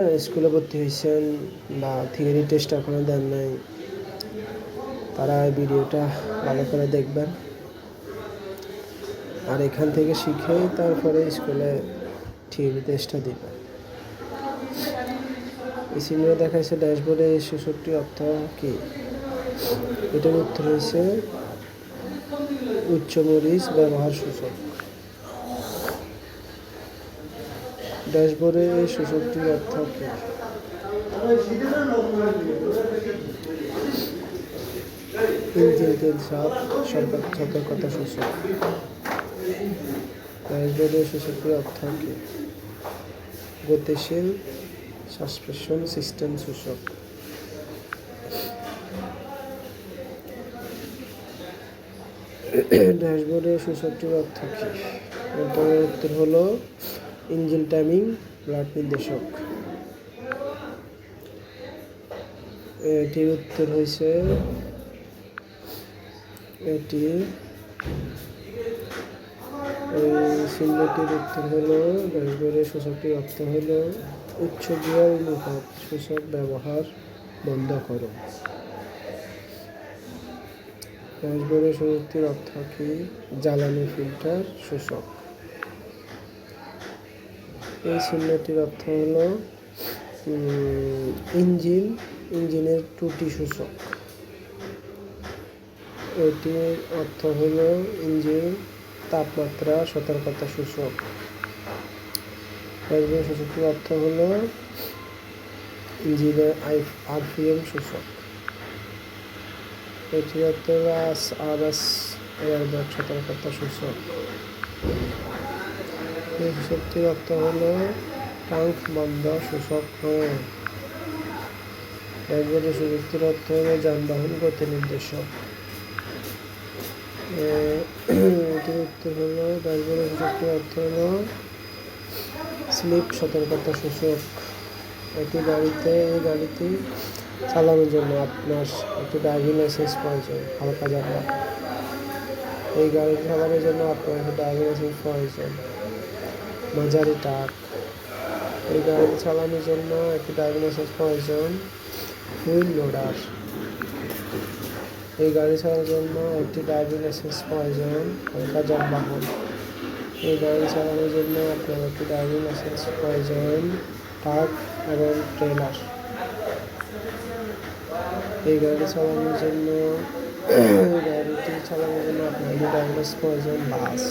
স্কুলে ভর্তি হয়েছেন বা থিওরি টেস্ট এখনও দেন নাই, তারা এই ভিডিওটা ভালো করে দেখবেন। আর এখান থেকে শিখেই তারপরে স্কুলে থিওরি টেস্টটা দিবেন। এই চিহ্ন দেখাচ্ছে ড্যাশবোর্ডে ৬৬ অর্থ কী? এটার উত্তর হয়েছে উচ্চ মরিচ ব্যবহার সূচক। ড্যাশবোর্ডে ৬৬ অর্থ কী? ইঞ্জিন তেল চাপ সতর্কতা সূচক। ড্যাশবোর্ডে ৬৬ অর্থ কী? গতিশীল সাসপেনশন সিস্টেম সূচক। ড্যাশবোর্ডে ৬৬ অর্থ কী? এটার উত্তর হলো ইঞ্জিন টাইমিং ব্লাড নির্দেশক। এটির উত্তর হয়েছে চিহ্নটির উত্তর হলো ড্যাশবোর্ডে ৬৬ অর্থ হলো উচ্চ গিয়ার অনুপাত সূচক ব্যবহার বন্ধ করো। ড্যাশবোর্ডে ৬৬ অর্থ কি? জ্বালানি ফিল্টার সূচক। এই চিহ্নটির অর্থ হলো ইঞ্জিনের ত্রুটি সূচক। এটির অর্থ হলো ইঞ্জিন তাপমাত্রা সতর্কতা সূচক। ড্যাশবোর্ডে ৬৬ অর্থ হলো ইঞ্জিনের আরপিএম সূচক। এটির অর্থ হলো আরএস এয়ারব্যাগ সতর্কতা সূচক। এই সূচকটির অর্থ হলো ট্যাঙ্ক বন্ধ সূচক নয়। ড্যাশবোর্ডে ৬৬ অর্থ হলো যানবাহন গতি নির্দেশক। এটির উত্তর হলো ড্যাশবোর্ডে ৬৬ অর্থ হলো স্লিপ সতর্কতা সূচক। এই গাড়িটি চালানোর জন্য আপনার একটি ড্রাইভিং লাইসেন্স প্রয়োজন। হালকা যানবাহন এই গাড়ি চালানোর জন্য আপনার একটি ড্রাইভিং লাইসেন্স প্রয়োজন। মাঝারি ট্রাক এই গাড়ি চালানোর জন্য একটি ড্রাইভিং লাইসেন্স প্রয়োজন। হুইল লোডার এই গাড়ি চালানোর জন্য একটি ড্রাইভিং লাইসেন্স প্রয়োজন। হালকা যানবাহন এই গাড়ি চালানোর জন্য আপনার একটি ড্রাইভিং লাইসেন্স প্রয়োজন। ট্রাক এবং ট্রেলার এই গাড়িটি চালানোর জন্য আপনার একটি ড্রাইভিং লাইসেন্স প্রয়োজন। বাস